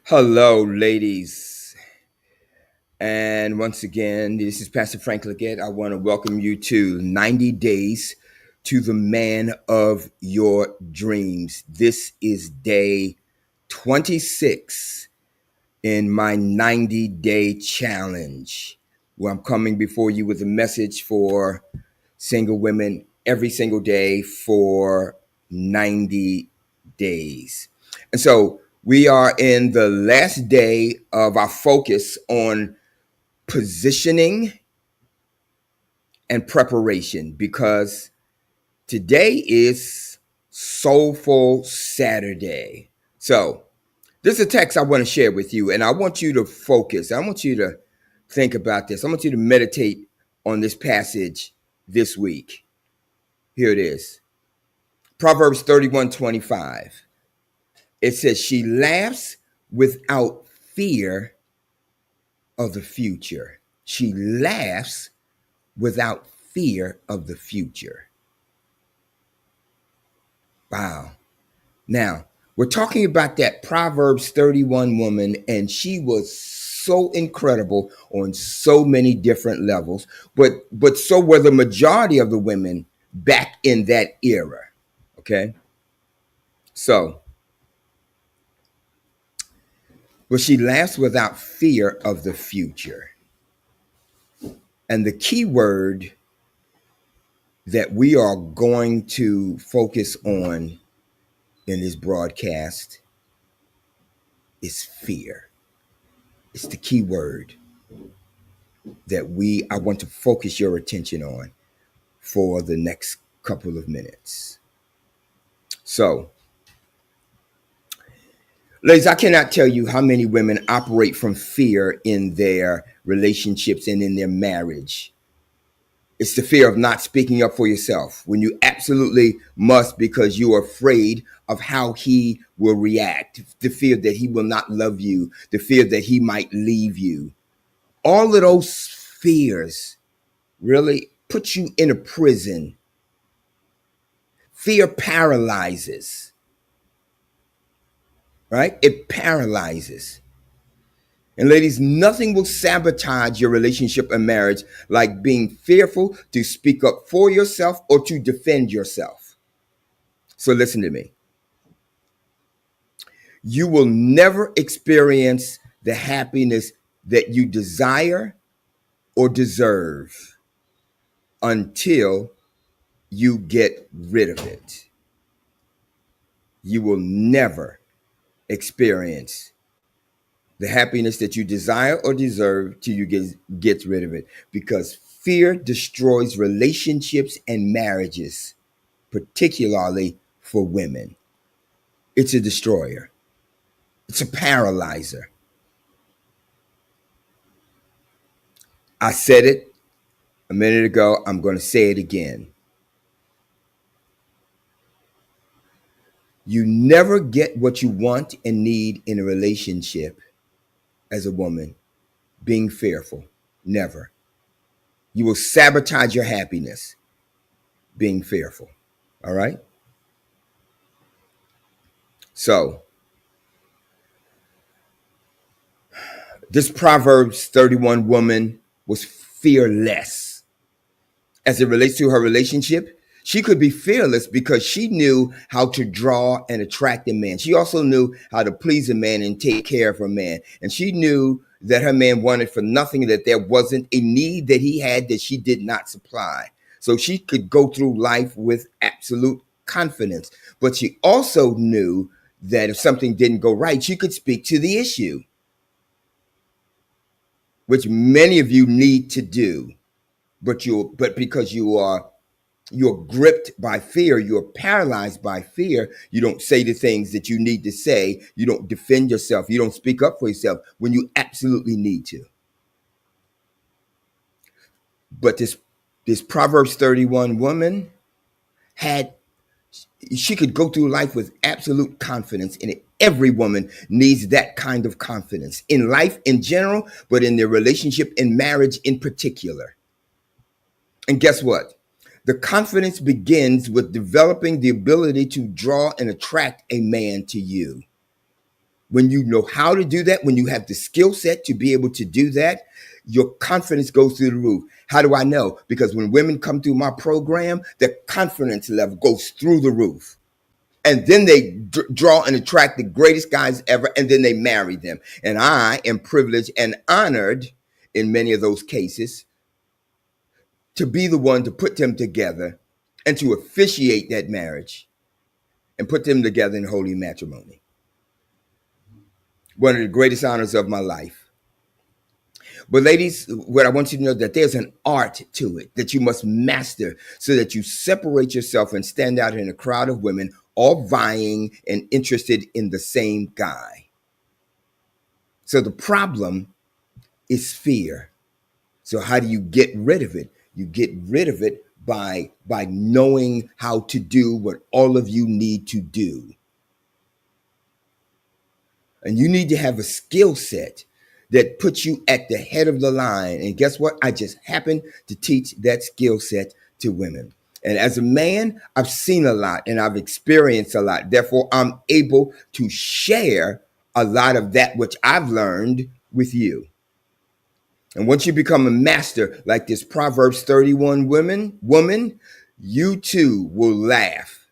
Hello, ladies. And once again, this is Pastor Frank Leggett. I want to welcome you to 90 Days to the Man of Your Dreams. This is day 26 in my 90-day challenge, where I'm coming before you with a message for single women every single day for 90 days. And so we are in the last day of our focus on positioning and preparation because today is Soulful Saturday. So this is a text I want to share with you, and I want you to focus. I want you to think about this. I want you to meditate on this passage this week. Here it is. Proverbs 31:25. It says, she laughs without fear of the future. She laughs without fear of the future. Wow. Now, we're talking about that Proverbs 31 woman, and she was so incredible on so many different levels, but so were the majority of the women back in that era. Okay? So, but she laughs without fear of the future. And the key word that we are going to focus on in this broadcast is fear. It's the key word that I want to focus your attention on for the next couple of minutes. So, ladies, I cannot tell you how many women operate from fear in their relationships and in their marriage. It's the fear of not speaking up for yourself when you absolutely must because you are afraid of how he will react, the fear that he will not love you, the fear that he might leave you. All of those fears really put you in a prison. Fear paralyzes, right? It paralyzes. And ladies, nothing will sabotage your relationship and marriage like being fearful to speak up for yourself or to defend yourself. So listen to me. You will never experience the happiness that you desire or deserve until you get rid of it. You will never experience the happiness that you desire or deserve till you get rid of it, because fear destroys relationships and marriages, particularly for women. It's a destroyer. It's a paralyzer. I said it a minute ago. I'm going to say it again. You never get what you want and need in a relationship as a woman being fearful. Never. You will sabotage your happiness being fearful. All right? So, this Proverbs 31 woman was fearless. As it relates to her relationship, she could be fearless because she knew how to draw and attract a man. She also knew how to please a man and take care of her man. And she knew that her man wanted for nothing, that there wasn't a need that he had that she did not supply. So she could go through life with absolute confidence. But she also knew that if something didn't go right, she could speak to the issue, which many of you need to do. But because you're gripped by fear, you're paralyzed by fear, you don't say the things that you need to say, you don't defend yourself, you don't speak up for yourself when you absolutely need to. But this Proverbs 31 woman she could go through life with absolute confidence in it. Every woman needs that kind of confidence in life in general, but in their relationship and marriage in particular. And guess what? The confidence begins with developing the ability to draw and attract a man to you. When you know how to do that, when you have the skill set to be able to do that, your confidence goes through the roof. How do I know? Because when women come through my program, their confidence level goes through the roof. And then they draw and attract the greatest guys ever, and then they marry them. And I am privileged and honored in many of those cases to be the one to put them together and to officiate that marriage and put them together in holy matrimony. One of the greatest honors of my life. But ladies, what I want you to know that there's an art to it that you must master so that you separate yourself and stand out in a crowd of women all vying and interested in the same guy. So the problem is fear. So how do you get rid of it? You get rid of it by knowing how to do what all of you need to do. And you need to have a skill set that puts you at the head of the line. And guess what? I just happen to teach that skill set to women. And as a man, I've seen a lot and I've experienced a lot. Therefore, I'm able to share a lot of that which I've learned with you. And once you become a master, like this Proverbs 31 woman, you too will laugh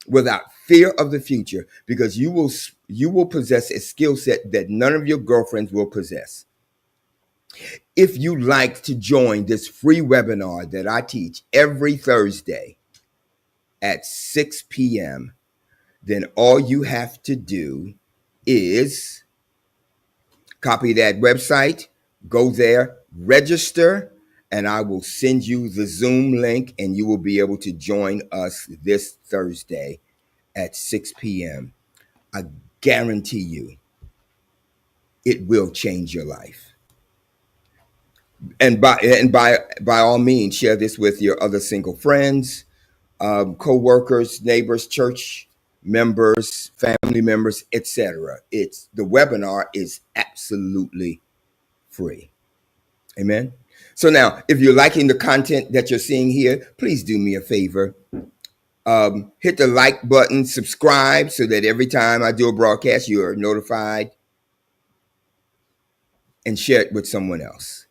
without fear of the future, because you will possess a skill set that none of your girlfriends will possess. If you like to join this free webinar that I teach every Thursday at 6 p.m., then all you have to do is copy that website, go there, register, and I will send you the Zoom link and you will be able to join us this Thursday at 6 p.m. I guarantee you it will change your life. And by all means, share this with your other single friends, co-workers, neighbors, church members, family members, etc. The webinar is absolutely free. Amen. So now, if you're liking the content that you're seeing here, please do me a favor. Hit the like button, subscribe so that every time I do a broadcast, you are notified, and share it with someone else.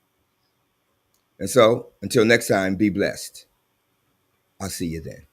And so, until next time, be blessed. I'll see you then.